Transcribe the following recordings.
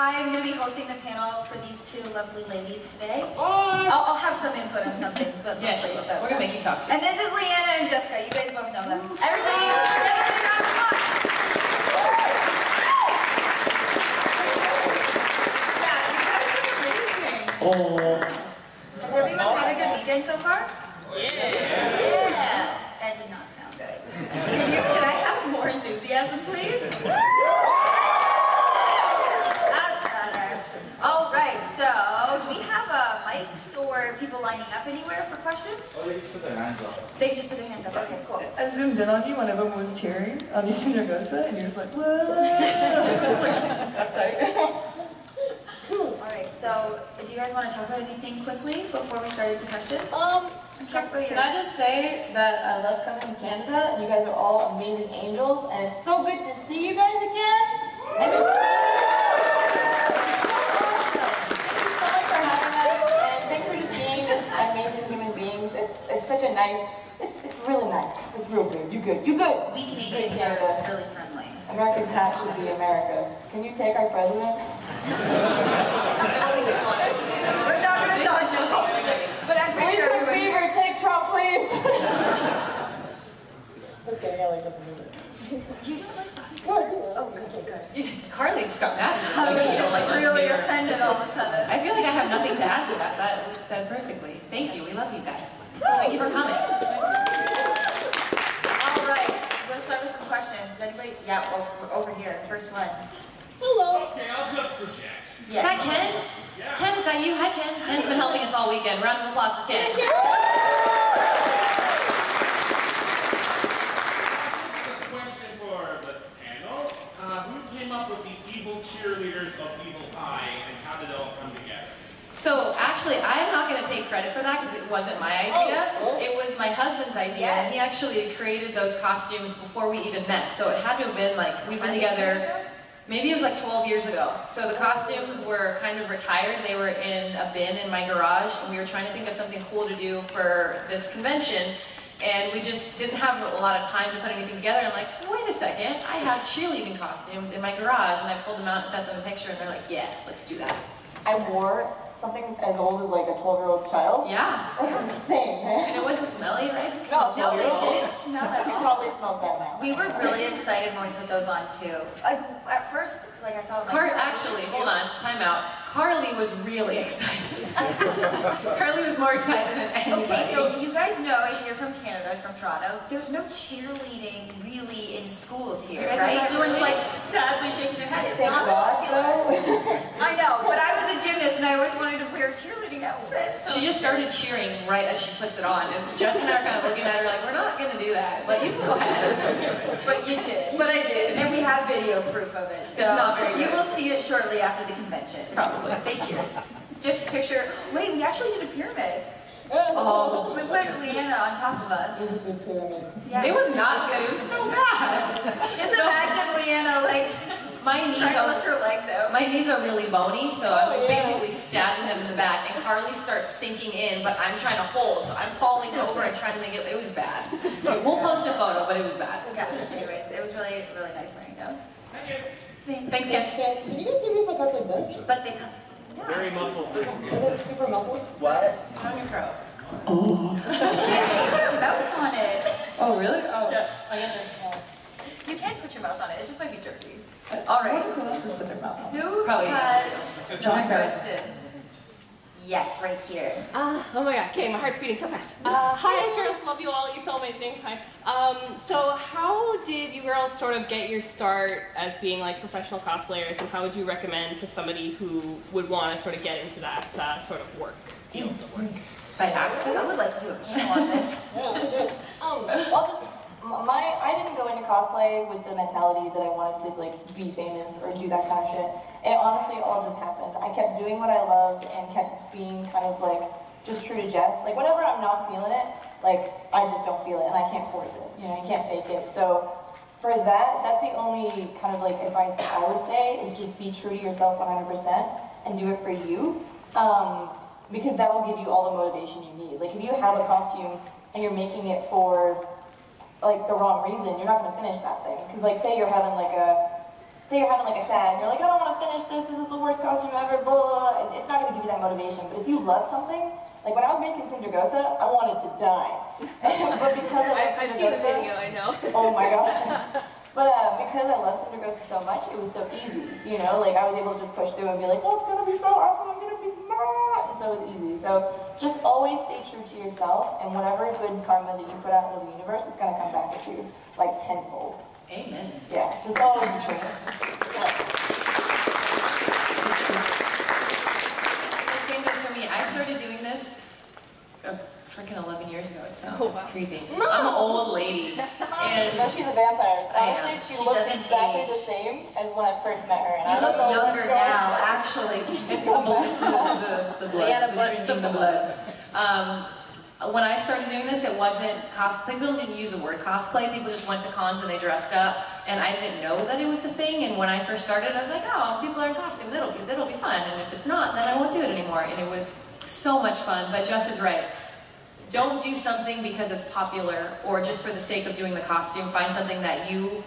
I'm going to be hosting the panel for these two lovely ladies today. I'll have some input on some things, but mostly it's about we're going to make you talk too. And this is LeeAnna and Jessica. You guys both know them. Everybody, give them a big round of applause. Yeah, you guys are amazing. Has everyone had a good weekend so far? Yeah. That did not sound good. Can I have more enthusiasm, please? That's better. All right, so do we have mics or people lining up anywhere for questions? Oh, they just put their hands up. They just put their hands up. Okay, cool. I zoomed in on you, one of them was cheering on you Zaragoza, and you're just like, whoa! That's tight. All right, so do you guys want to talk about anything quickly before we start into questions? Can I just say that I love coming to Canada, and you guys are all amazing angels, and it's so good to see you guys again. And it's thank you so much for having us, and thanks for just being this amazing human beings. It's such a nice, it's really nice. It's real good. You good. You good. We Canadians are really friendly. America's hat should be America. Can you take our president? We're not going to talk about it, but I'm pretty sure everybody... Beaver, take Trump, please! Just kidding, I like Justin Bieber. You don't like Justin Bieber? No, I do. Oh, good. Carly just got mad at me. I was really offended all of a sudden. I feel like I have nothing to add to that. That was said perfectly. Thank you. We love you guys. Thank you for coming. All right, let's start with some questions. Does anybody? Yeah, over here. First one. Hello. Okay, I'll just project. Yes. Is that Ken? Yeah. Ken, is that you? Hi, Ken. Ken's been helping us all weekend. Round of applause for Ken. The question for the panel, who came up with the evil cheerleaders of Evil Eye, and how did it all come together? So actually, I'm not going to take credit for that because it wasn't my idea. It was my husband's idea, and he actually created those costumes before we even met. So it had to have been like, we've been together, maybe it was like 12 years ago. So the costumes were kind of retired. They were in a bin in my garage, and we were trying to think of something cool to do for this convention. And we just didn't have a lot of time to put anything together. I'm like, wait a second, I have cheerleading costumes in my garage. And I pulled them out and sent them a picture, and they're like, yeah, let's do that. I wore something as old as like a 12-year-old child. Yeah. That's insane, man. And it wasn't smelly, right? No, No, they didn't smell at It all. probably smells bad now. We were really excited when we put those on too. At first, like I saw. Actually, hold on, time out. Carly was really excited. Carly was more excited than anybody. Okay, so you guys know if you're from Canada, from Toronto, there's no cheerleading really in schools here, right? Everyone's like sadly shaking their head. Thank God, though. I know, but I was a gymnast and I always wanted to wear a cheerleading outfit. So. She just started cheering right as she puts it on, and Justin and I are kind of looking at her like, we're not going to do that, but you can go ahead. But you did. But I did. And we have video proof of it, so you will see it shortly after the convention. Probably. They cheered. Just picture, wait, we actually did a pyramid. Oh. We put LeeAnna on top of us. It was a good pyramid. Yeah. It was not good, it was so bad. Just imagine LeeAnna like My knees trying to lift her legs out. My knees are really bony, so I'm basically stabbing them in the back, and Carly starts sinking in, but I'm trying to hold, so I'm falling over and trying to make it, it was bad. We'll post a photo, but it was bad. Yeah, anyways, it was really, really nice wearing those. Thank you. Thanks, Ken. Can you guys hear me if I talk like this? But they come. Very muffled. Is it super muffled? What? On your throat. She actually put her mouth on it. Oh, really? Oh, Yeah. I guess You can't put your mouth on it, it just might be dirty. All right. Who else has put their mouth on? Who Probably. had John the question? Yes, right here. Oh my god, okay, my heart's beating so fast. Hi girls, love you all, you're so amazing. Hi. So how did you girls sort of get your start as being like professional cosplayers, and how would you recommend to somebody who would want to sort of get into that sort of field of work? By accident? I would like to do a panel on this. I didn't go into cosplay with the mentality that I wanted to like be famous or do that kind of shit. It honestly all just happened. I kept doing what I loved and kept being kind of like just true to Jess. Like whenever I'm not feeling it, like I just don't feel it and I can't force it. You know, you can't fake it. So for that, that's the only kind of like advice that I would say is just be true to yourself 100% and do it for you. Because that will give you all the motivation you need. Like if you have a costume and you're making it for like the wrong reason, you're not going to finish that thing. Because like say you're having like a sad, and you're like, I don't want to finish this is the worst it's not going to give you that motivation. But if you love something, like when I was making Cindergosa, I wanted to die. But because I love I've seen the video, I know. Oh my god. But because I love Cindergosa so much, it was so easy, you know? Like I was able to just push through and be like, oh, it's going to be so awesome, I'm going to be mad. And so it was easy. So just always stay true to yourself, and whatever good karma that you put out into the universe, it's going to come back at you like tenfold. Amen. Yeah, just always be true. Same goes for me. I started doing this freaking 11 years ago. It's crazy. No. I'm an old lady. And no, she's a vampire. Honestly, she looks doesn't exactly age. the same as when I first met her. And You I look don't know younger what's going now, on. actually. it's the blood. LeeAnna blood's Drinking the blood. When I started doing this, it wasn't cosplay. People didn't use the word cosplay. People just went to cons and they dressed up. And I didn't know that it was a thing. And when I first started, I was like, oh, people are in costume. That'll be fun. And if it's not, then I won't do it anymore. And it was so much fun. But Jess is right. Don't do something because it's popular or just for the sake of doing the costume. Find something that you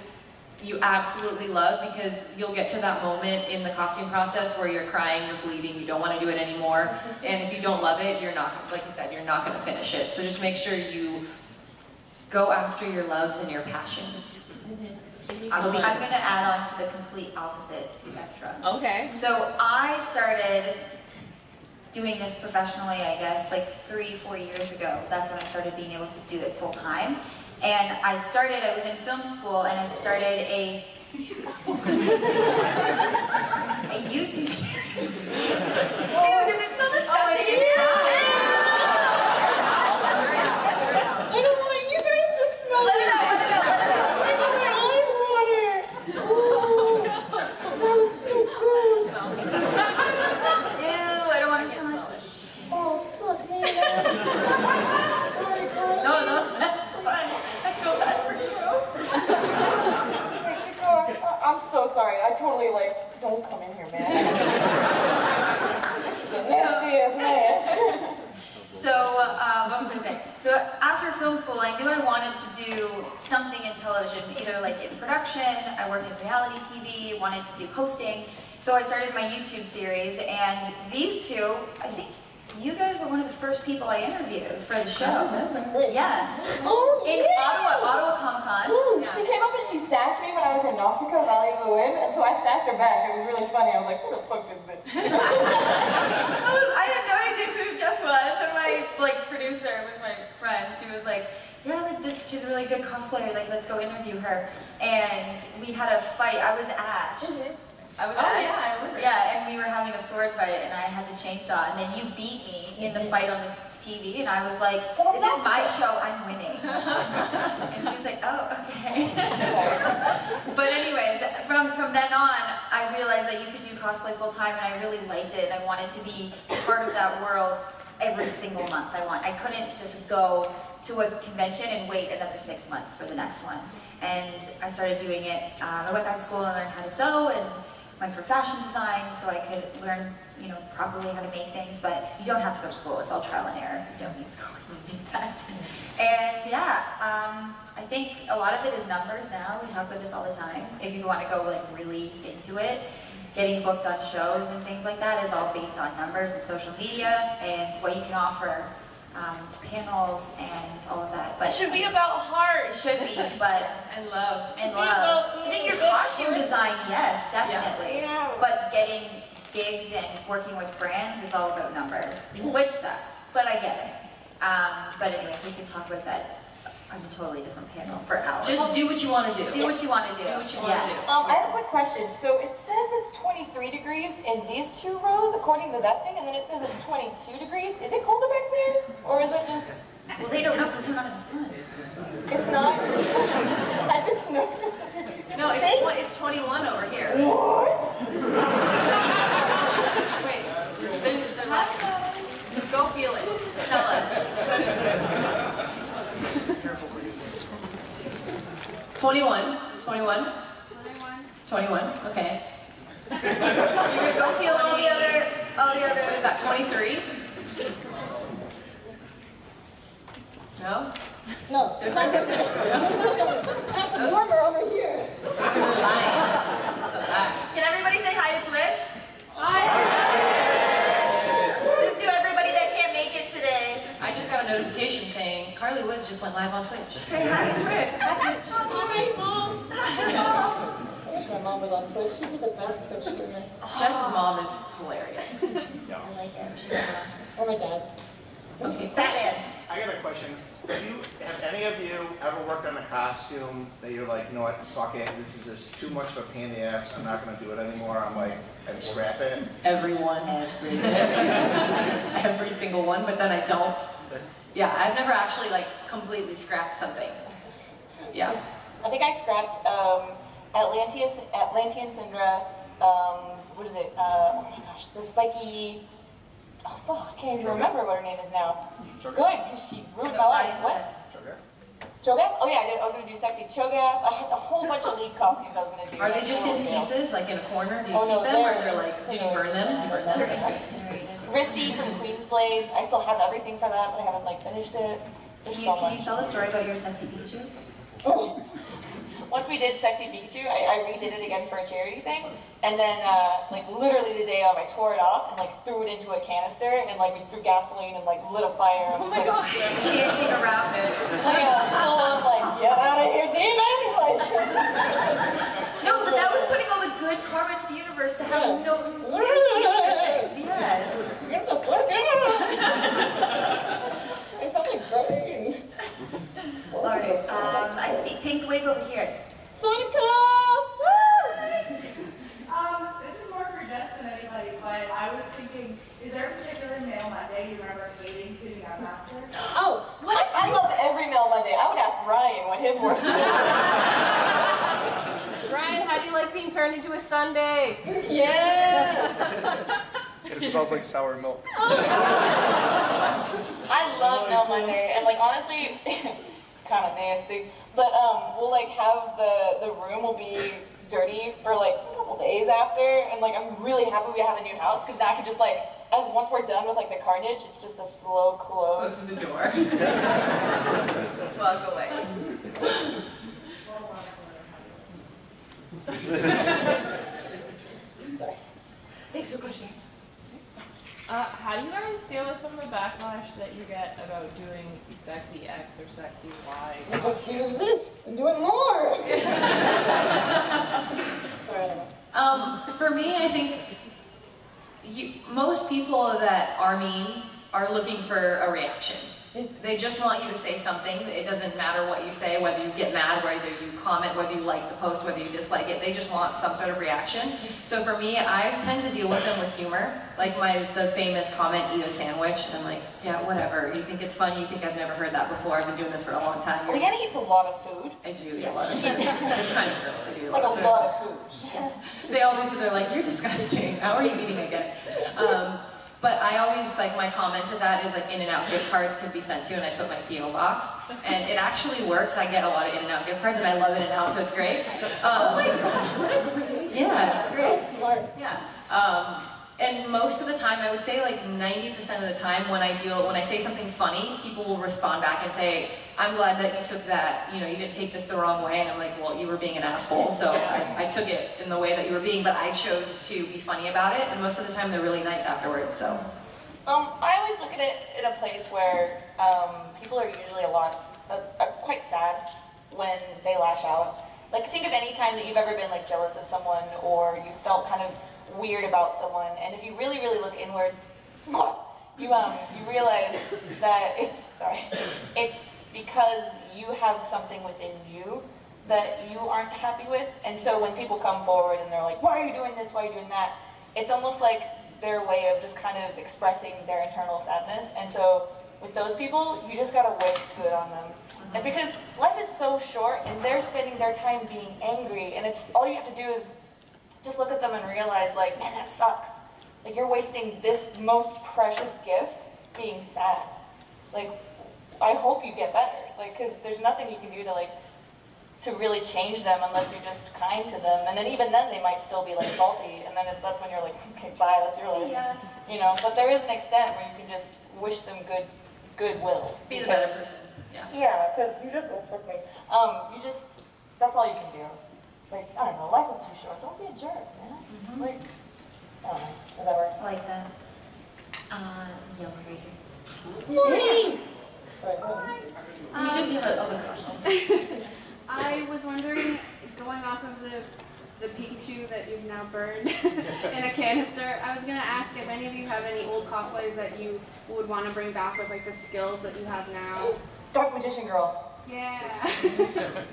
absolutely love, because you'll get to that moment in the costume process where you're crying, you're bleeding, you don't want to do it anymore. And if you don't love it, you're not, like you said, you're not going to finish it. So just make sure you go after your loves and your passions. I'm going to add on to the complete opposite spectrum. Okay. So I started doing this professionally, I guess, like 3-4 years ago. That's when I started being able to do it full time. And I was in film school, and I started a YouTube series. Ew, does it smell disgusting inside? I don't want you guys to smell Let it out. My eyes water. Oh, that was so gross. Ew, I don't want to smell it. Oh, fuck me. Sorry, girl. No, that's fine. I feel bad for you. I'm so sorry. I totally, don't come in here, man. This is a nasty-ass mess. So, what was I saying? So, after film school, I knew I wanted to do something in television, either like in production, I worked in reality TV, wanted to do hosting. So I started my YouTube series, and these two, I think you guys were one of the first people I interviewed for the show. Yeah. Oh, In yeah. Ottawa Comic-Con. Ooh, Yeah. she came up and she sassed me when I was in Nausicaa, Valley of the Wind, and so I sassed her back. It was really funny. I was like, who the fuck is this? I had no idea who Jess was, and my producer was my friend. She was like, yeah, she's a really good cosplayer, let's go interview her. And we had a fight. I was Ash. I was Ash. Yeah, I remember. Yeah, and we were having a sword fight, and I had the chainsaw, and then you beat me in the fight on the TV, and I was like, this is my show, I'm winning. And she was like, oh, okay. But anyway, from then on, I realized that you could do cosplay full time, and I really liked it, and I wanted to be part of that world every single month. I couldn't just go to a convention and wait another 6 months for the next one. And I started doing it. I went back to school and learned how to sew, and went for fashion design so I could learn, properly how to make things. But you don't have to go to school. It's all trial and error. You don't need school to do that. And yeah, I think a lot of it is numbers now. We talk about this all the time. If you want to go really into it, getting booked on shows and things like that is all based on numbers and social media and what you can offer to panels and all of that. But It should be about heart. it should be, but And love. and love. I think your costume design, yes, definitely. Yeah. But getting gigs and working with brands is all about numbers, which sucks, but I get it. But anyways, we can talk about that on a totally different panel for hours. Just do what you want to do. do what you want to do. Do what you want to do. I have a quick question. So it says it's 23 degrees in these two rows, according to that thing, and then it says it's 22 degrees. Is it colder back there? Or is it just... Well, they don't know because they're not in the front. It's not? I just noticed. No, it's 21 over here. What? Wait, there's the rest. Go feel it. Tell us. 21. 21. 21. Okay. You can go feel all the other. What is that? 23. No. No, it's not good. That's warmer over here. You're lying. That's a lie. Can everybody say hi to Twitch? Hi. went live on Twitch. Say hi to Twitch. Thanks, Mom. I wish my mom was on Twitch. She'd be the best Twitch streamer. Jess's mom is hilarious. I like her. Or my dad. Okay. I got a question. Have any of you ever worked on a costume that you're like, you know what, fuck it, this is just too much of a pain in the ass, I'm not going to do it anymore, I'm like, I'd scrap it? Everyone, every single one, but then I don't. Yeah, I've never actually like completely scrapped something. Yeah. I think I scrapped Atlantean Syndra, what is it? Oh my gosh, the spiky. Oh fuck, I can't even remember what her name is now. Good, because she ruined my life. What? Cho'Gath? Oh yeah, I was going to do sexy Cho'Gath. I had a whole bunch of League costumes I was going to do. Are they just in pieces, like in a corner? Do you keep them, or they're like, did you burn them? You burn them? Risty from Queen's Blade. I still have everything for that, but I haven't like finished it. Can you tell the story about your sexy Pikachu? Oh. Once we did Sexy Pikachu, I redid it again for a charity thing, and then like literally the day of, I tore it off and like threw it into a canister, and like we threw gasoline and like lit a fire. Oh my god! Chanting around it. Like a full on like, get out of here, demon! Like. No, but that was putting all the good karma to the universe to have no. Yes. Get the fuck out! It's something great. Alright, I see pink wig over here. Sonica! This is more for Jess than anybody, but I was thinking, is there a particular male Monday you remember hating sitting up after? Oh, what? I love every Male Monday. I would ask Ryan what his worst was. Ryan, how do you like being turned into a sundae? Yeah! It smells like sour milk. I love Male Monday, and like honestly, it's kind of nasty, but we'll like have the room will be dirty for like a couple days after, and like I'm really happy we have a new house, because now I can just like, as once we're done with like the carnage, it's just a slow close. Close the door. Walk away. Sorry. Thanks for pushing. How do you guys deal with some of the backlash that you get about doing sexy X or sexy Y? We just do this and do it more. Sorry. For me, I think most people that are mean are looking for a reaction. They just want you to say something. It doesn't matter what you say, whether you get mad, whether you comment, whether you like the post, whether you dislike it. They just want some sort of reaction. So for me, I tend to deal with them with humor. Like the famous comment, eat a sandwich. And I'm like, yeah, whatever. You think it's funny? You think I've never heard that before? I've been doing this for a long time. LeeAnna eats a lot of food. I do eat a lot of food. It's kind of gross. I do Like a lot of food. Yes. They always, they're like, you're disgusting. How are you eating again? But I always, like, my comment to that is, like, In-N-Out gift cards could be sent to, and I put my P.O. box. And it actually works. I get a lot of In-N-Out gift cards, and I love In-N-Out, so it's great. Oh my gosh, what a great idea. Yeah. So smart. Yeah. And most of the time, I would say like 90% of the time when I say something funny, people will respond back and say, I'm glad that you took that, you didn't take this the wrong way. And I'm like, well, you were being an asshole, so I took it in the way that you were being, but I chose to be funny about it. And most of the time, they're really nice afterwards, so. I always look at it in a place where people are usually quite sad when they lash out. Like, think of any time that you've ever been like jealous of someone, or you felt kind of weird about someone, and if you really, really look inwards, you realize that it's because you have something within you that you aren't happy with. And so when people come forward and they're like, why are you doing this, why are you doing that, it's almost like their way of just kind of expressing their internal sadness. And so with those people, you just gotta wish good on them. And because life is so short, and they're spending their time being angry, and it's all you have to do is just look at them and realize, like, man, that sucks. Like, you're wasting this most precious gift being sad. Like, I hope you get better. Like, because there's nothing you can do to really change them unless you're just kind to them. And then even then, they might still be like salty. And then that's when you're like, okay, bye, that's your life. Yeah. But there is an extent where you can just wish them goodwill. Be the better person. Yeah. Yeah, because you just with me. That's all you can do. Like, I don't know, life is too short. Don't be a jerk, man. Like, I don't know if that works. I like that. Yellow right here. Morning! You just have another question. I was wondering, going off of the Pikachu that you've now burned in a canister, I was going to ask if any of you have any old cosplays that you would want to bring back with like the skills that you have now. Dark Magician Girl. Yeah.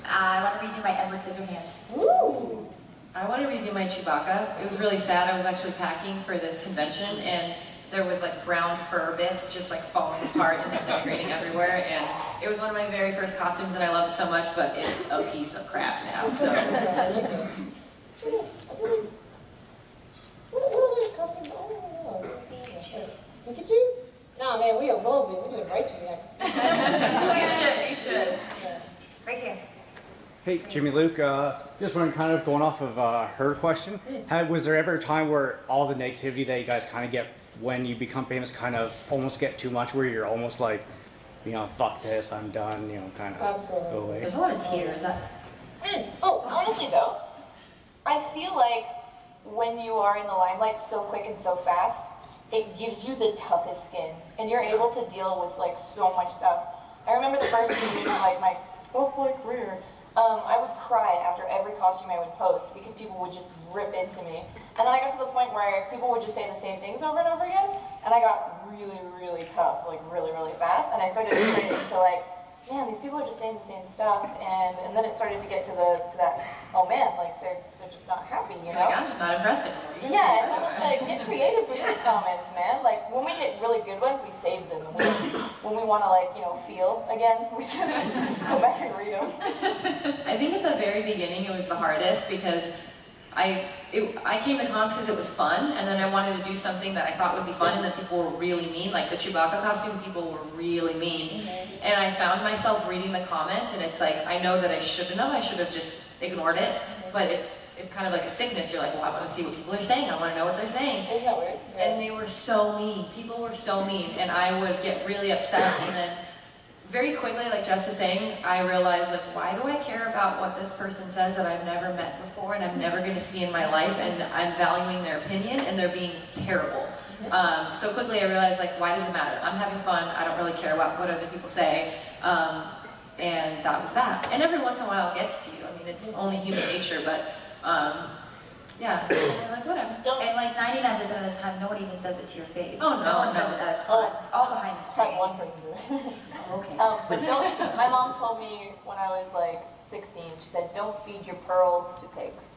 I want to redo my Edward Scissorhands. Woo! I want to redo my Chewbacca. It was really sad. I was actually packing for this convention, and there was like brown fur bits just like falling apart and disintegrating everywhere. And it was one of my very first costumes, and I love it so much. But it's a piece of crap now. So. Pikachu? Nah, man, we evolved it. We're doing Raichu next. You should. Right here. Hey, Jimmy Luke, just wondering, kind of going off of her question, was there ever a time where all the negativity that you guys kind of get when you become famous kind of almost get too much, where you're almost like, you know, fuck this, I'm done, you know, kind of Absolutely. go away? There's a lot of tears. Oh, honestly though, I feel like when you are in the limelight so quick and so fast, it gives you the toughest skin, and you're able to deal with like so much stuff. I remember the first few years of like my cosplay career, I would cry after every costume I would post because people would just rip into me. And then I got to the point where people would just say the same things over and over again, and I got really, really tough, like really, really fast, and I started to turn it into like, man, these people are just saying the same stuff, and then it started to get to that, oh man, like they're just not happy, you know? Like, I'm just not impressed anymore. Yeah, it's almost like, get creative with your comments, man. Like, when we get really good ones, we save them. And when we want to, like, you know, feel again, we just go back and read them. I think at the very beginning it was the hardest because I came to cons because it was fun, and then I wanted to do something that I thought would be fun, and then people were really mean. Like the Chewbacca costume, people were really mean. And I found myself reading the comments, and it's like, I know that I shouldn't have. I should have just ignored it. But it's kind of like a sickness. You're like, well, I want to see what people are saying. I want to know what they're saying. Isn't that weird? Yeah. And they were so mean. People were so mean, and I would get really upset, and then very quickly, like Jess is saying, I realized, like, why do I care about what this person says that I've never met before and I'm never going to see in my life, and I'm valuing their opinion and they're being terrible. So quickly I realized, like, why does it matter? I'm having fun. I don't really care about what other people say. And that was that. And every once in a while it gets to you. I mean, it's only human nature, but yeah, I'm like, whatever. And like 99% of the time, no one even says it to your face. Oh, no one says it at a con. It's all behind the screen. One person do it. Okay. But my mom told me when I was like 16, she said, don't feed your pearls to pigs.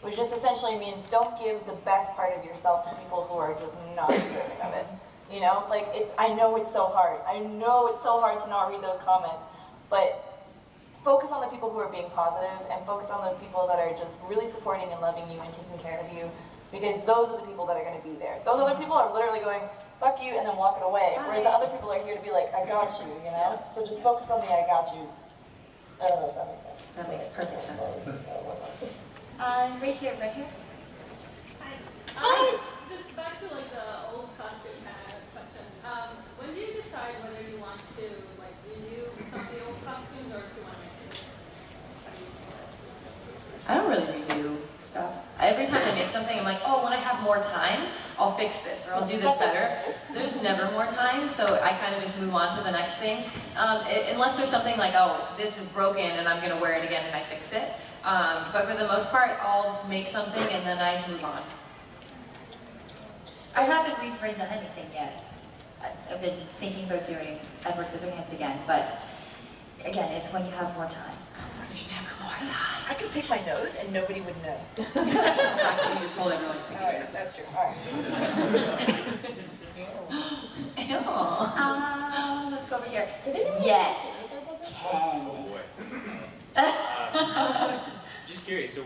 Which just essentially means don't give the best part of yourself to people who are just not deserving of it. You know, like I know it's so hard. I know it's so hard to not read those comments, but focus on the people who are being positive and focus on those people that are just really supporting and loving you and taking care of you, because those are the people that are going to be there. Those other people are literally going, fuck you, and then walking away, whereas the other people are here to be like, I got you, you know? So just focus on the I got yous. I don't know if that makes sense. That makes perfect sense. Right here, right here. Just back to like the old costume question. When do you decide whether you want to like renew some of the old costumes or if you want to make it? I don't really redo stuff. Every time I make something, I'm like, oh, when I have more time, I'll fix this, or I'll do this better. There's never more time, so I kind of just move on to the next thing. Unless there's something like, oh, this is broken and I'm going to wear it again and I fix it. But for the most part, I'll make something and then I move on. I haven't redone anything yet. I've been thinking about doing Edward Scissorhands again, but again, it's when you have more time. There's never more time. I could pick my nose and nobody would know. You just told everyone to pick your nose. That's true. All right. Ew. Let's go over here. Yes. Ken. Oh boy. Just curious, so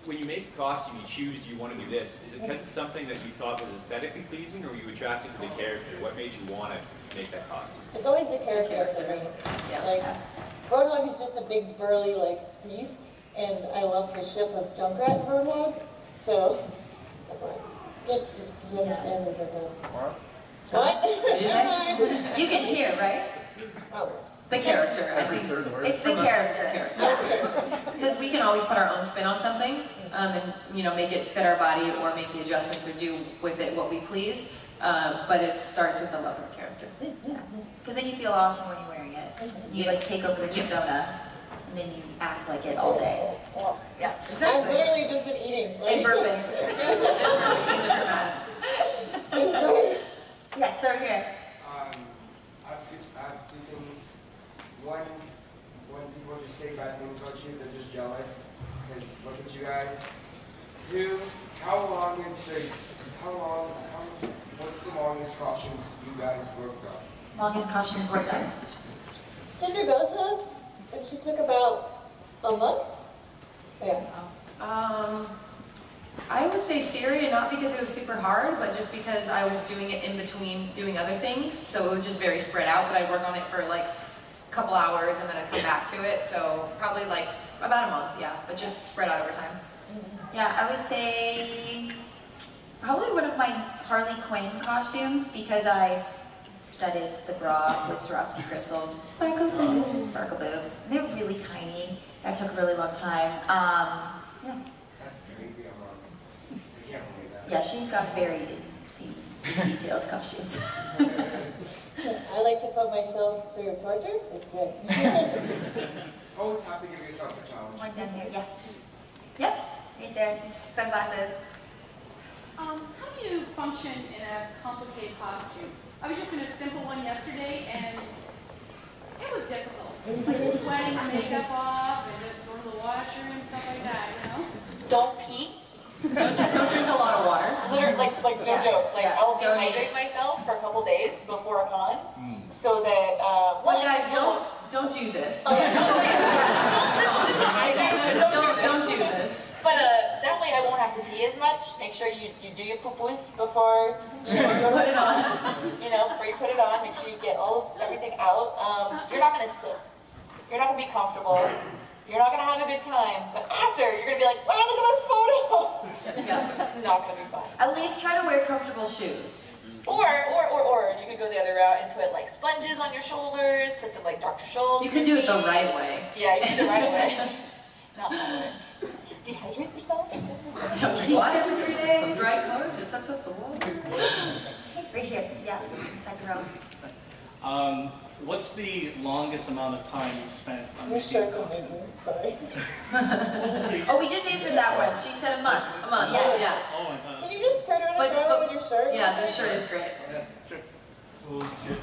when you make a costume, you choose you want to do this. Is it because it's something that you thought was aesthetically pleasing, or were you attracted to the character? What made you want to make that costume? It's always the character for me. Yeah. Like, Roadhog is just a big, burly, like, beast, and I love the ship of Junkrat and Roadhog, so that's why. Yeah, do you understand this? What? You can hear, right? Oh. The character, I think. It's the character. Yeah. Because we can always put our own spin on something, and make it fit our body or make the adjustments or do with it what we please. But it starts with the love of the character. Because then you feel awesome when you're wearing it. You like take over the persona, and then you act like it all day. Yeah, exactly. I've literally just been eating. And burping. Different masks. Yes, sir, here. I have two things. One, when people just say bad things about you, they're just jealous. Because look at you guys. Two, what's the longest costume you guys worked on? Longest costume worked on? Cindergosa, and she took about a month. Yeah. I would say Syria, not because it was super hard, but just because I was doing it in between doing other things. So it was just very spread out, but I'd work on it for like a couple hours and then I'd come back to it. So probably like about a month, yeah, but just spread out over time. Yeah, I would say probably one of my Harley Quinn costumes because I studded the bra with Swarovski crystals. Sparkle boobs. Sparkle boobs. They're really tiny. That took a really long time. Yeah. That's crazy. I can't believe that. Yeah, she's got very detailed costumes. I like to put myself through torture. It's good. Always have to give yourself a challenge. One down here, yes. Yep, right there. Sunglasses. How do you function in a complicated costume? I was just in a simple one yesterday, and it was difficult. Like sweating the makeup off, and just going to the washer and stuff like that, you know? Don't pee. Don't drink a lot of water. Literally, like no joke. Like I'll dehydrate myself for a couple days before a con, so that well, guys, don't do this. This is just what I do. Don't do this. But that way I won't have to pee as much. Make sure you do your poo-poos before you put it on. You know, before you put it on, make sure you get everything out. You're not gonna sit. You're not gonna be comfortable. You're not gonna have a good time. But after, you're gonna be like, wow, look at those photos. Yeah, it's not gonna be fun. At least try to wear comfortable shoes. Or you could go the other route and put like sponges on your shoulders, put some like Dr. Scholl's. You could do it the right way. Yeah, you do it the right way. Not my way. Dehydrate yourself. Don't dehydrate every day. Dry color just sucks up the water. Right here, yeah, second row. What's the longest amount of time you've spent on Your making a shirt's costume? amazing. Sorry. Oh, we just answered that one. She said a month. A month, yeah. Oh my god. Can you just turn around and show me with your shirt? Yeah, the shirt is great. Yeah, sure. It's a little kid.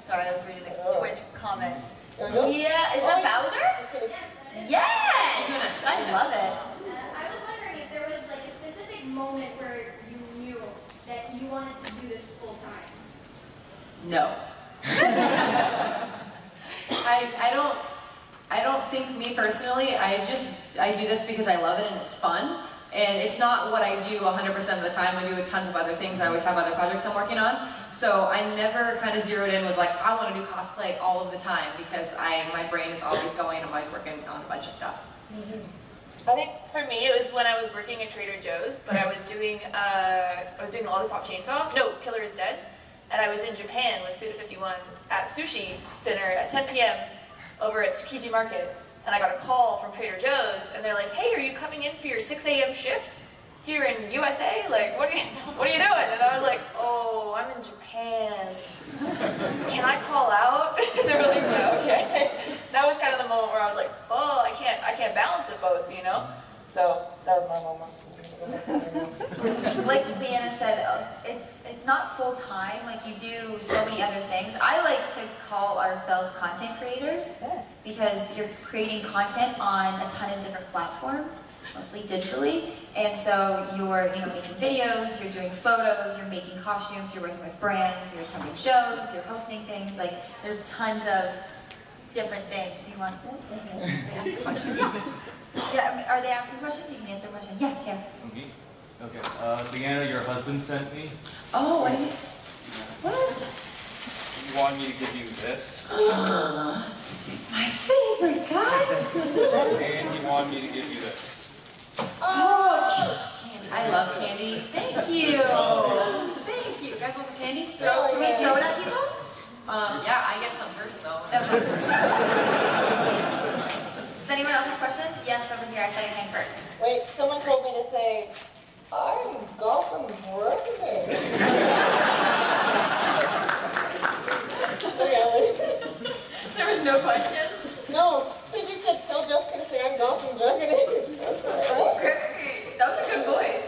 Sorry, I was reading the Twitch comment. Yeah, is that Bowser? Yes! I love it. I was wondering if there was like a specific moment where you knew that you wanted to do this full time. No. I don't think, me personally, I do this because I love it and it's fun. And it's not what I do 100% of the time. I do tons of other things. I always have other projects I'm working on. So I never kind of zeroed in, was like, I want to do cosplay all of the time because my brain is always going, I'm always working on a bunch of stuff. I think for me it was when I was working at Trader Joe's, but I was doing the Lollipop Chainsaw. No, Killer is Dead. And I was in Japan with Suda51 at sushi dinner at 10 p.m. over at Tsukiji Market. And I got a call from Trader Joe's, and they're like, "Hey, are you coming in for your 6 a.m. shift here in USA? Like, what are you doing?" And I was like, "Oh, I'm in Japan. Can I call out?" And they were like, "Yeah, okay." That was kind of the moment where I was like, "Oh, I can't balance it both, you know." So that was my moment. Like LeeAnna said, it's not full time. Like you do so many other things. I like to call ourselves content creators because you're creating content on a ton of different platforms, mostly digitally. And so you're making videos, you're doing photos, you're making costumes, you're working with brands, you're attending shows, you're hosting things. Like there's tons of different things. You want this? Yeah, are they asking questions? You can answer questions. Yes, yeah. Okay. LeeAnna, your husband sent me. Oh, what? He wanted me to give you this. This is my favorite, guys. And he wanted me to give you this. Oh, candy. I love candy. Thank you. Thank you. You guys want some candy? Can we throw it at people? Yeah, I get some first though. Okay. Does anyone else have questions? questions? Yes, over here. I saw your hand first. Wait, someone told me to say, I'm Gotham Brooklyn. There was no question? No, they just said, tell Jessica to say I'm Gotham Brooklyn. Okay, that was a good voice.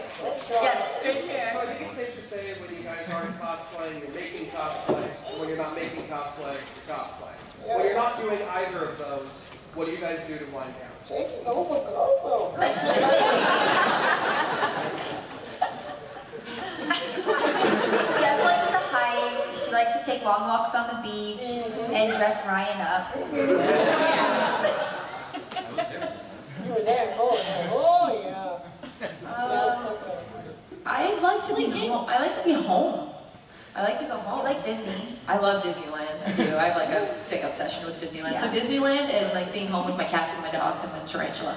Yes, good here. So I think it's safe to say when you guys aren't cosplaying, you're making cosplay. When you're not making cosplay, you're cosplaying. Yeah. When you're not doing either of those, what do you guys do to wind down? Taking over Gotham. Jess likes to hike. She likes to take long walks on the beach and dress Ryan up. You were there. Oh yeah. I like to be home. I like to be home. I like to go home. You like Disney? I love Disneyland. I do. I have like a sick obsession with Disneyland. So Disneyland and like being home with my cats and my dogs and my tarantula.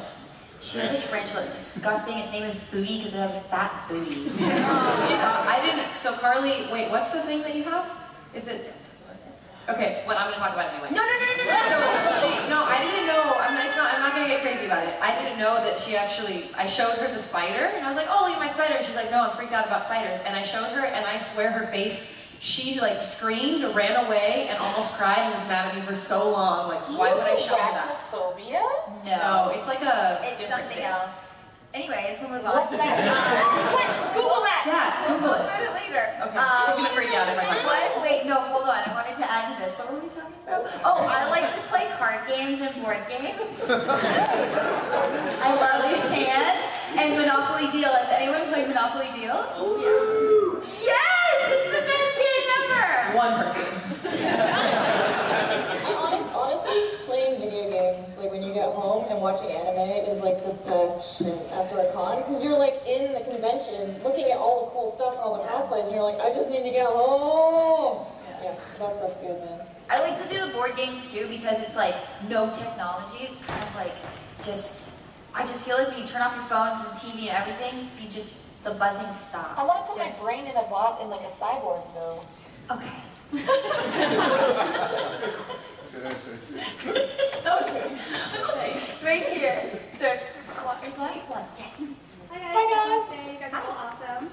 She has a tarantula. It's disgusting. Its name is Booty because it has a fat booty. I didn't. So Carly, wait. What's the thing that you have? Is it? Okay. Well, I'm gonna talk about it anyway. No. So I didn't know. I'm not gonna get crazy about it. I didn't know that she actually. I showed her the spider, and I was like, "Oh, look at my spider." And she's like, "No, I'm freaked out about spiders." And I showed her, and I swear her face. She like screamed, ran away, and almost cried, and was mad at me for so long. Like, why would I show her that? Arachnophobia? No, it's like It's something else. Anyways, we'll move on. What's that? Google that. Yeah, Google it. Find it later. Okay. She's gonna freak out if I talk about it. What? Wait, no, hold on. I wanted to add to this. What were we talking about? Oh, I like to play card games and board games. I love Catan and Monopoly Deal. Has anyone played Monopoly Deal? Oh yeah. Yes! This is the best game ever! One person. Honestly, playing video games, like when you get home and watching anime is like the best shit after a con, because you're like in the convention looking at all the cool stuff and all the cosplays, and you're like, I just need to get home. Yeah, that stuff's good, man. I like to do the board games too because it's like no technology. It's kind of like I just feel like when you turn off your phones and the TV and everything, the buzzing stops. I want to put my brain in a bot in like a cyborg though. Okay. Okay. Right here. Hi guys, you guys are all awesome.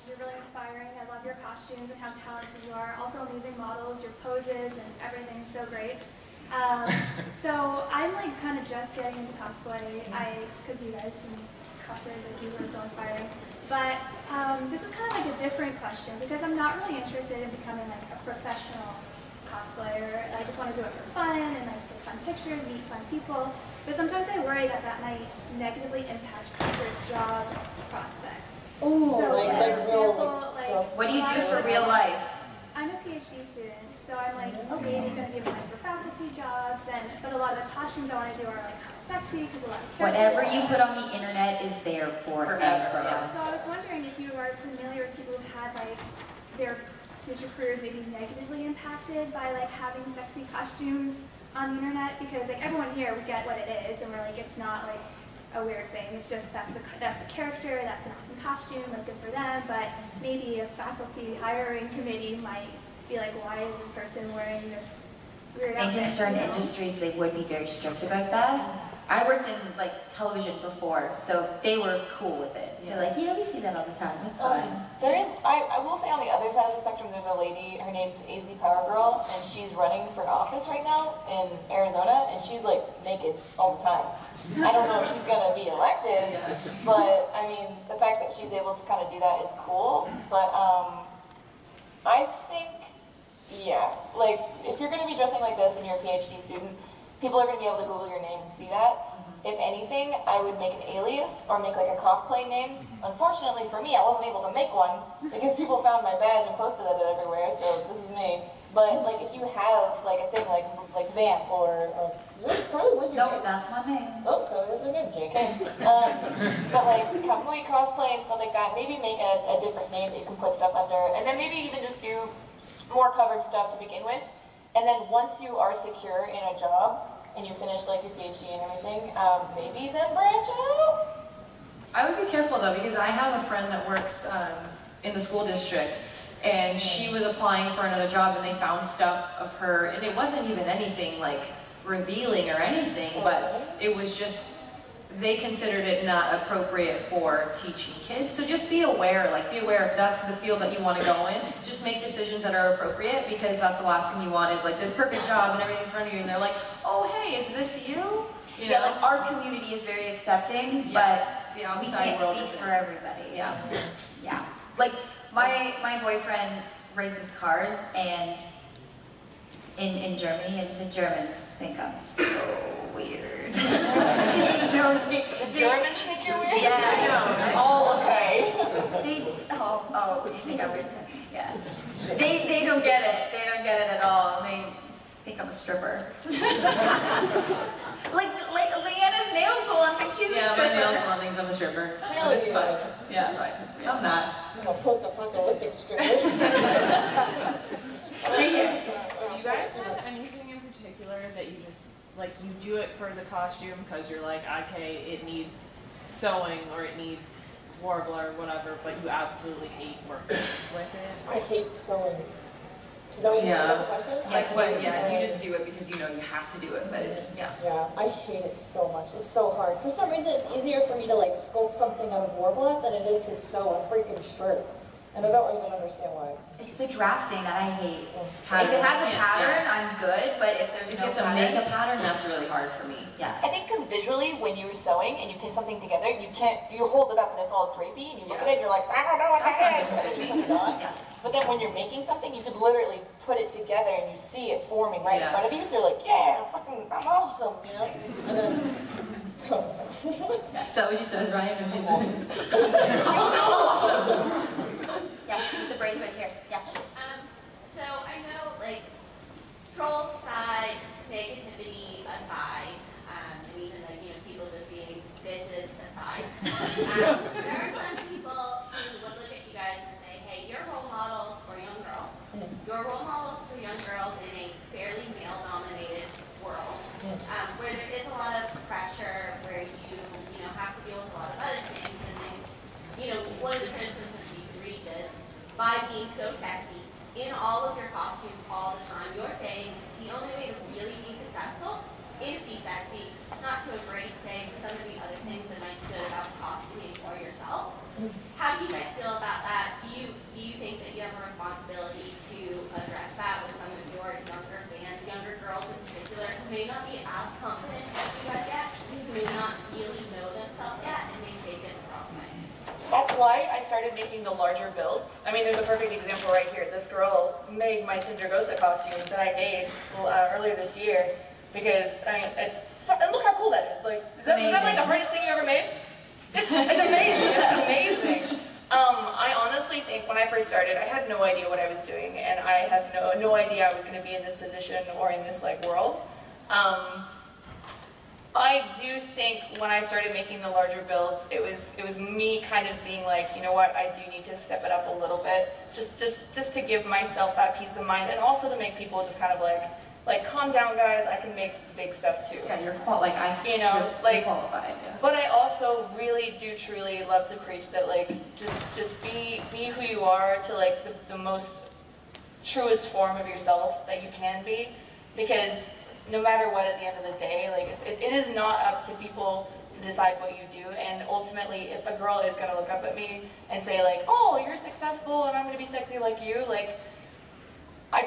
You're really inspiring. I love your costumes and how talented you are. Also amazing models, your poses and everything's so great. So I'm like kind of just getting into cosplay. Because you guys and cosplayers like you are so inspiring. But this is kind of like a different question because I'm not really interested in becoming like a professional cosplayer. I just want to do it for fun and like take fun pictures, meet fun people. But sometimes I worry that might negatively impact future job prospects. Ooh, so like example, what do you do for real life? I'm a PhD student, so I'm like, okay, they're going to give me like for faculty jobs, but a lot of the costumes I want to do are like kind of sexy because a lot of Whatever you put on the internet is there forever. So I was wondering if you are familiar with people who've had like their future careers maybe negatively impacted by like having sexy costumes on the internet, because like everyone here would get what it is, and we're like, it's not like a weird thing. It's just that's the character, that's an awesome costume, like good for them. But maybe a faculty hiring committee might be like, why is this person wearing this weird outfit? In certain industries, they would be very strict about that. I worked in like television before, so they were cool with it. They're like, yeah, we see that all the time. It's fine. I will say on the other side of the spectrum, there's a lady, her name's AZ Power Girl, and she's running for office right now in Arizona, and she's like naked all the time. I don't know if she's gonna be elected, but I mean, the fact that she's able to kind of do that is cool. But I think, yeah, like if you're gonna be dressing like this and you're a PhD student, people are going to be able to Google your name and see that. If anything, I would make an alias or make like a cosplay name. Unfortunately for me, I wasn't able to make one because people found my badge and posted it everywhere, so this is me. But like if you have like a thing like Vamp or Carly, what's your name? That's my name. Oh, Carly, what's your name? JK. But like Kamui cosplay and stuff like that, maybe make a different name that you can put stuff under, and then maybe even just do more covered stuff to begin with. And then once you are secure in a job, and you finish like your PhD and everything, maybe then branch out? I would be careful though, because I have a friend that works in the school district, and she was applying for another job, and they found stuff of her, and it wasn't even anything like revealing or anything, but it was just they considered it not appropriate for teaching kids. So just be aware, if that's the field that you want to go in, just make decisions that are appropriate, because that's the last thing you want is like this perfect job and everything's in front of you and they're like, oh hey, is this you? Yeah, like our community is very accepting, but we can't speak for everybody. Yeah. Yeah. Like my boyfriend races cars and in Germany, and the Germans think I'm so weird. The Germans think you're weird? Yeah, I know. All okay. Oh, you think I'm weird too? Yeah. They don't get it. They don't get it at all. And they think I'm a stripper. like LeeAnna's nail salon thinks she's a stripper. Yeah, my nail salon thinks I'm a stripper. Really? It's fine. Yeah. It's fine. I'm not. I'm a post-apocalyptic stripper. Do you guys have anything in particular that you just, like, you do it for the costume because you're like, okay, it needs sewing or it needs warbler or whatever, but you absolutely hate working with it? I hate sewing. Is that what you said the question? You just do it because you know you have to do it, but it's, Yeah, I hate it so much. It's so hard. For some reason, it's easier for me to like sculpt something out of warbler than it is to sew a freaking shirt. And I don't even understand why. It's the drafting that I hate. If Pattern. it has a pattern, I'm good, but if there's if no you have to make a pattern, that's really hard for me. Yeah. I think because visually, when you're sewing and you pin something together, you hold it up and it's all drapey, and you look at it and you're like, I don't know what that is, and then you put it on. Yeah. But then when you're making something, you could literally put it together and you see it forming right in front of you, so you're like, yeah, fucking, I'm awesome, you know? And then, so. Is that what she says, Ryan? When she's Yeah, with the braids right here. Yeah. So I know, like, troll aside, negativity aside, and even like, people just being bitches aside, there are some people who would look at you guys and say, hey, you're role models for young girls. You're role models for young girls in a fairly male-dominated world, where there is a lot of pressure, where you have to deal with a lot of other things, and then, one of the criticisms egregious by being so sexy in all of your costumes all the time. You're saying the only way to really be successful is be sexy, not to embrace, say, some of the other things that might be good about costuming for yourself. How do you guys feel about that? Do you think that you have a responsibility to address that with some of your younger fans, younger girls in particular, who may not be as confident as you guys yet, who may not really know themselves yet, and may take it the wrong way? That's why I started making the larger builds. I mean, there's a perfect example right here. This girl made my Cindergosa costume that I made earlier this year because, I mean, it's fun. And look how cool that is. Like, is that like the hardest thing you ever made? It's amazing. It's amazing. I honestly think when I first started, I had no idea what I was doing, and I had no idea I was going to be in this position or in this like world. I do think when I started making the larger builds, it was me kind of being like, you know what, I do need to step it up a little bit, just to give myself that peace of mind, and also to make people just kind of like calm down, guys. I can make big stuff too. Yeah, you're qualified. Yeah. But I also really do truly love to preach that like just be who you are to like the most truest form of yourself that you can be, because no matter what, at the end of the day, like it is not up to people to decide what you do. And ultimately, if a girl is gonna look up at me and say like, "Oh, you're successful, and I'm gonna be sexy like you," like I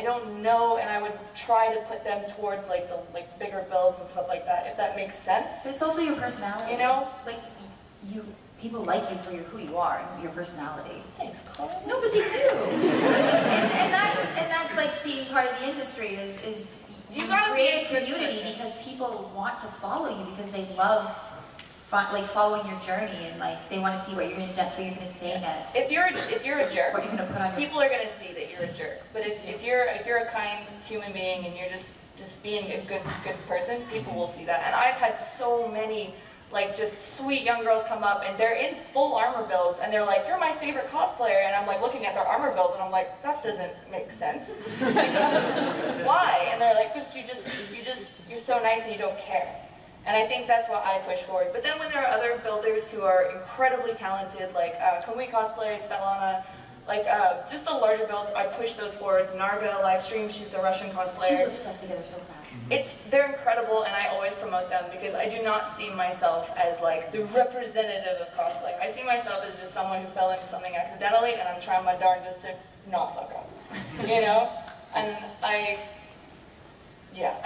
don't know, and I would try to put them towards like the bigger builds and stuff like that, if that makes sense. It's also your personality. You know, like people like you for your who you are and your personality. Thanks, Chloe. No, but they do. and that's like being part of the industry is you gotta create a community because people want to follow you because they love following your journey, and like they want to see what you're gonna say next. If you're a jerk, what you're gonna put on your people are gonna see that you're a jerk. But if you're a kind human being and you're just being a good person, people will see that. And I've had so many like just sweet young girls come up and they're in full armor builds and they're like, "You're my favorite cosplayer," and I'm like looking at their armor build and I'm like, that doesn't make sense. Why? And they're like, "Because you're so nice and you don't care." And I think that's what I push forward. But then when there are other builders who are incredibly talented, like Kamui Cosplay, Svetlana, Like, just the larger builds, I push those forwards. Narga, Livestream, she's the Russian cosplayer. She puts stuff together so fast. They're incredible, and I always promote them because I do not see myself as like the representative of cosplay. I see myself as just someone who fell into something accidentally, and I'm trying my darndest to not fuck up, you know? And I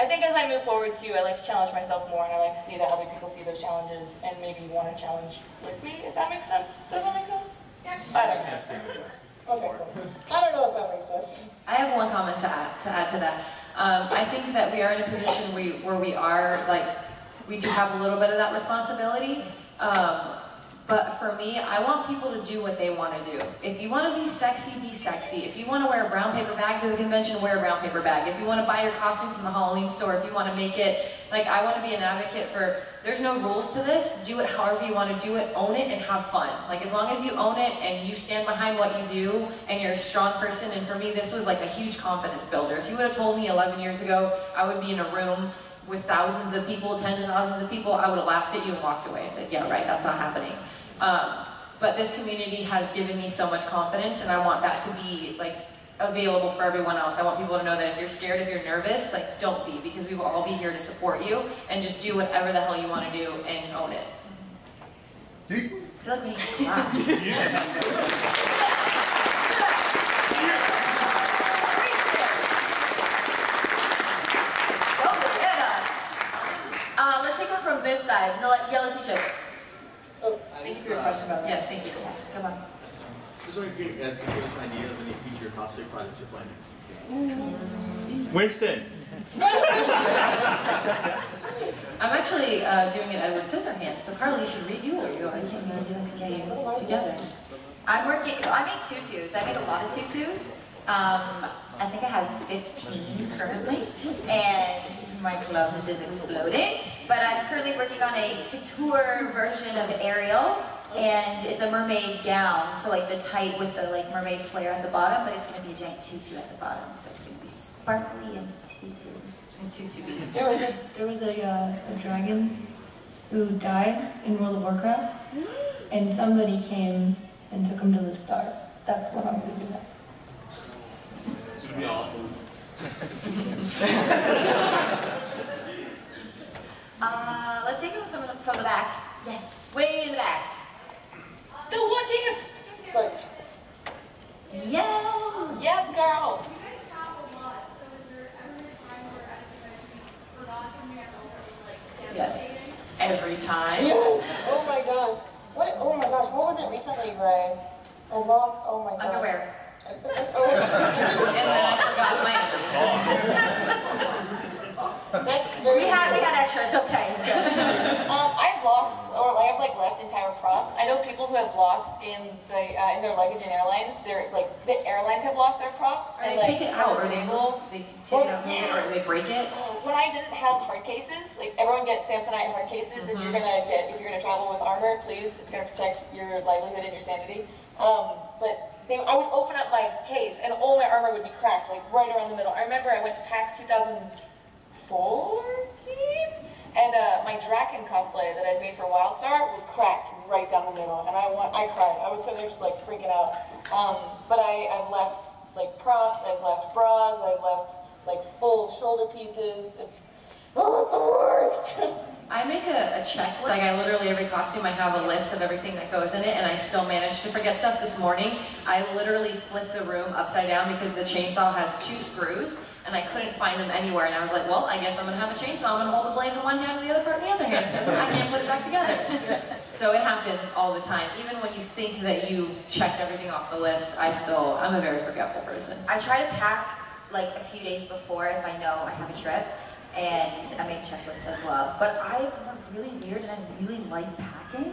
think as I move forward too, I like to challenge myself more, and I like to see that other people see those challenges and maybe want to challenge with me, if that makes sense. Does that make sense? Yeah. I don't know. Okay, cool. I don't know if that makes sense. I have one comment to add to that. I think that we are in a position where we are, like, we do have a little bit of that responsibility. But for me, I want people to do what they want to do. If you want to be sexy, be sexy. If you want to wear a brown paper bag to the convention, wear a brown paper bag. If you want to buy your costume from the Halloween store, if you want to make it, like, I want to be an advocate for, there's no rules to this. Do it however you want to do it, own it, and have fun. Like, as long as you own it and you stand behind what you do and you're a strong person, and for me, this was like a huge confidence builder. If you would have told me 11 years ago I would be in a room with thousands of people, tens of thousands of people, I would have laughed at you and walked away and said, yeah, right, that's not happening. But this community has given me so much confidence, and I want that to be, like, available for everyone else. I want people to know that if you're scared, if you're nervous, like, don't be, because we will all be here to support you, and just do whatever the hell you want to do and own it. I feel like we need to clap. Let's take one from this side. No, like, yellow t-shirt. Oh, thank you for your question about that. Yes, thank you. Yes, come on. Just wondering if you guys can give us an idea of any future cosplay projects you're planning. Winston! I'm actually doing an Edward Scissorhands, so Carly, you should redo what you're doing. I'm going to do them together. I'm working, so I make tutus. I made a lot of tutus. I think I have 15 currently, and my closet is exploding. But I'm currently working on a couture version of Ariel, and it's a mermaid gown, so like the tight with the like mermaid flare at the bottom, but it's going to be a giant tutu at the bottom, so it's going to be sparkly and tutu. And tutu. There was a dragon who died in World of Warcraft, and somebody came and took him to the stars. That's what I'm going to do next. It's going to be awesome. Let's take it from the back. Yes, way in the back. The watching. Yeah. Yes, girl. You guys travel a lot, so is there ever a time where I think I forgot something at home and like devastating? Every time. Yes. Oh my gosh. Oh my gosh. What was it recently, Gray? I lost. Oh my gosh. Underwear. And then I forgot my We had extra, it's okay, it's good. I've lost, or I've like left entire props. I know people who have lost in their luggage in airlines. The airlines have lost their props. Or they take it out, or they take it out, or they break it. When I didn't have hard cases, like everyone gets Samsonite hard cases, and if you're gonna travel with armor, please, it's gonna protect your livelihood and your sanity. I would open up my case, and all my armor would be cracked, like right around the middle. I remember I went to PAX 2014, and my Draken cosplay that I made for Wildstar was cracked right down the middle, and I cried. I was sitting there just like freaking out. But I've left like props, I've left bras, I've left like full shoulder pieces. It's the worst. I make a checklist. Like I literally, every costume I have a list of everything that goes in it, and I still manage to forget stuff. This morning, I literally flipped the room upside down because the chainsaw has 2 screws, and I couldn't find them anywhere. And I was like, well, I guess I'm gonna have a chainsaw. I'm gonna hold the blade in one hand and the other part in the other hand, because I can't put it back together. So it happens all the time. Even when you think that you've checked everything off the list, I'm a very forgetful person. I try to pack like a few days before if I know I have a trip. And I make checklists as well. But I'm really weird and I really like packing.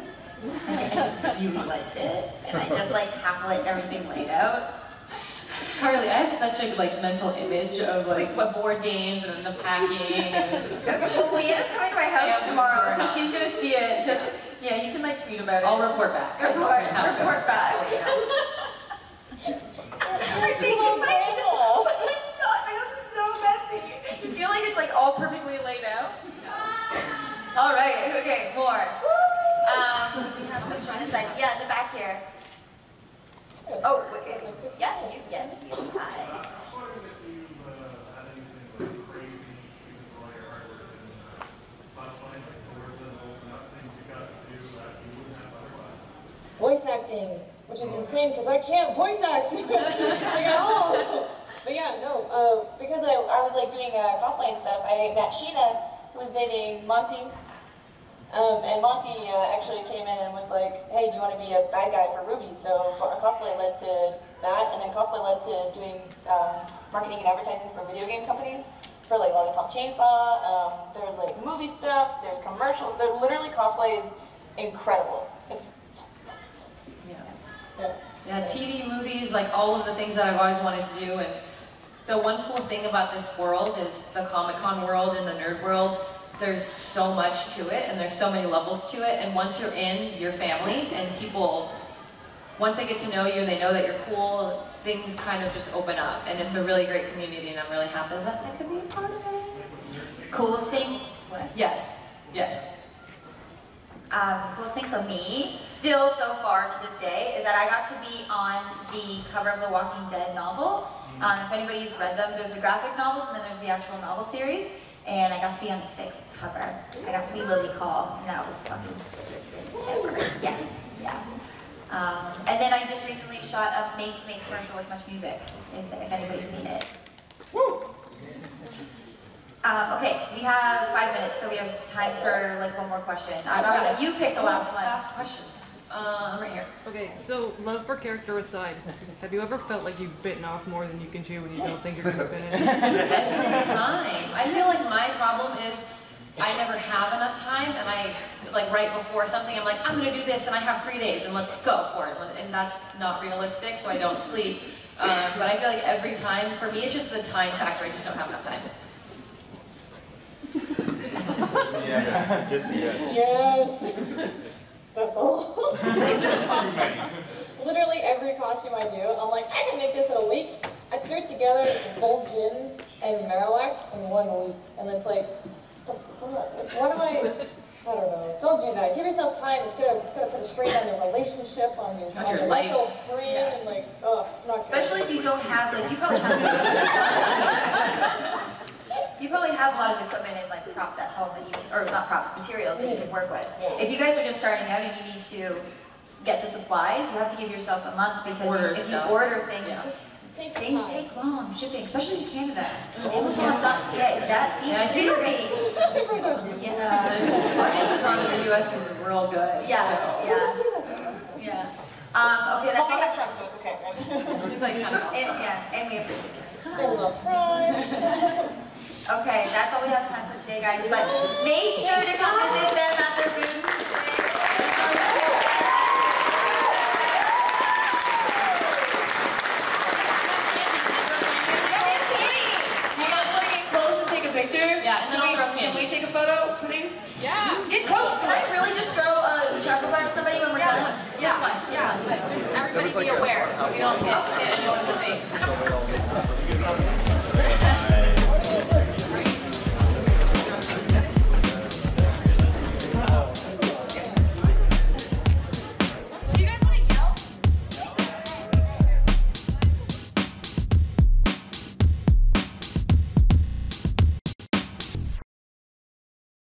I just really like it. And I just like have like everything laid out. Carly, I have such a mental image of like the board games and then the packing. Well, LeeAnna's coming to my house tomorrow, so she's gonna see it. Just, yeah, you can like tweet about it. I'll report back. Report back. You feel like it's like all perfectly laid out? All right, okay, more. We have some on this side. Yeah, in the back here. Oh, wait. acting, which is insane because I can't voice act like at all. But yeah, no, because I was like doing cosplay and stuff, I met Sheena, who was dating Monty. And Monty actually came in and was like, hey, do you want to be a bad guy for Ruby? So cosplay led to that, and then cosplay led to doing marketing and advertising for video game companies, for like Lollipop Chainsaw. There's like movie stuff, there's commercial. Literally cosplay is incredible. It's Yeah, TV, movies, like all of the things that I've always wanted to do. And the one cool thing about this world is the Comic-Con world and the nerd world. There's so much to it, and there's so many levels to it, and once you're in your family, and people, once they get to know you and they know that you're cool, things kind of just open up, and it's a really great community, and I'm really happy that I could be a part of it. Coolest thing? What? Yes, yes. Coolest thing for me, still so far to this day, is that I got to be on the cover of the Walking Dead novel. If anybody's read them, there's the graphic novels, and then there's the actual novel series. And I got to be on the 6th cover. I got to be Lily Call, and that was fucking ever. Yes, yeah. And then I just recently shot a made-to-make commercial with much music, if anybody's seen it. Woo! Okay, we have 5 minutes, so we have time for like one more question. You pick the last one. Last question. Right here. Okay, so love for character aside, have you ever felt like you've bitten off more than you can chew when you don't think you're going to finish? Every time. I feel like my problem is I never have enough time, and I, like right before something, I'm like, I'm going to do this, and I have 3 days, and let's go for it. And that's not realistic, so I don't sleep. But I feel like every time, for me, it's just the time factor. I just don't have enough time. Yeah, just yes. Yes. That's all. Literally every costume I do, I'm like, I can make this in a week. I threw it together, full gin and Marowak in 1 week. And it's like, what am I don't know. Don't do that. Give yourself time. It's gonna put a strain on your relationship, on your mental brain, and like, oh, it's not good. Especially if you don't have, like, you probably have a lot of equipment and like props at home that you can, or not props, materials that you can work with. If you guys are just starting out and you need to get the supplies, you have to give yourself a month, because if you order things, things take long shipping, especially in Canada. Amazon.ca, feel me. Amazon in the US is real good. Yeah. Okay, that's all. We have Trump, so it's okay, right? It's like kind of and we appreciate it. Amazon Prime. Okay, that's all we have time for today, guys. But make sure to come visit them at their booths today. Do you guys want to get close and take a picture? Yeah, and then I'll throw candy. Can we take a photo, please? Yeah. Get close. Can I really just throw a chocolate bar at somebody when we're done? Just one. Just everybody be aware so we don't hit anyone in the face.